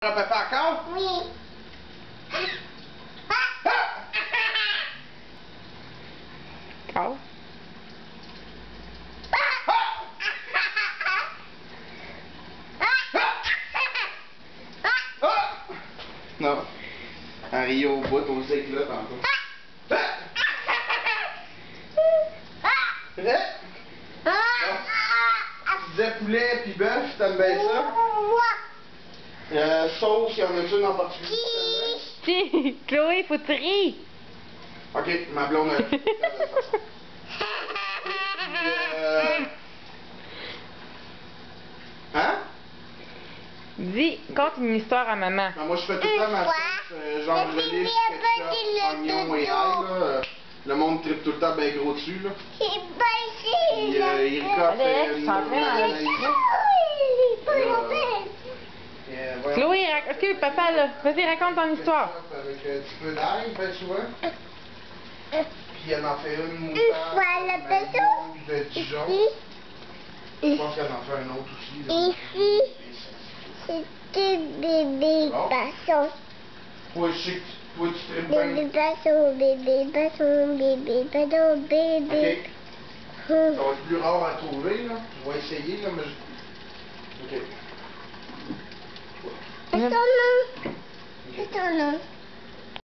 Papa encore? Oui. Carl? Non. Un riz au bout, aux éclats tantôt. Prêt? Tu disais poulet pis bœuf, t'aimes bien ça? Sauce, il y en a une en particulier que t'aimes bien? Tiens, Chloé, faut te rire. Ok, ma blonde a fait de toute façon. Hein? Dis, conte une histoire à maman. Ben, moi, je fais tout le temps ma sauce, genre relish, ketchup, oignon et ail, là. Le monde tripe tout le temps bien gros dessus, là. Puis, Erika fait Allez, une je t'en prie, mayonnaise. Chloé, est-ce que papa, là, vas-y, raconte ton histoire. Avec un petit peu d'ail, ben souvent. Puis elle en fait une moutarde, de Dijon. Je pense qu'elle en fait un autre aussi. Là. Ici, c'est bébé basson. Toi, je sais que toi, tu tripes Bébé bien. basson, bébé basson, bébé basson, bébé. Ok. Ça va être plus rare à trouver, là. Je vais essayer, là, mais je... Ok. C'est ton nom. C'est ton nom.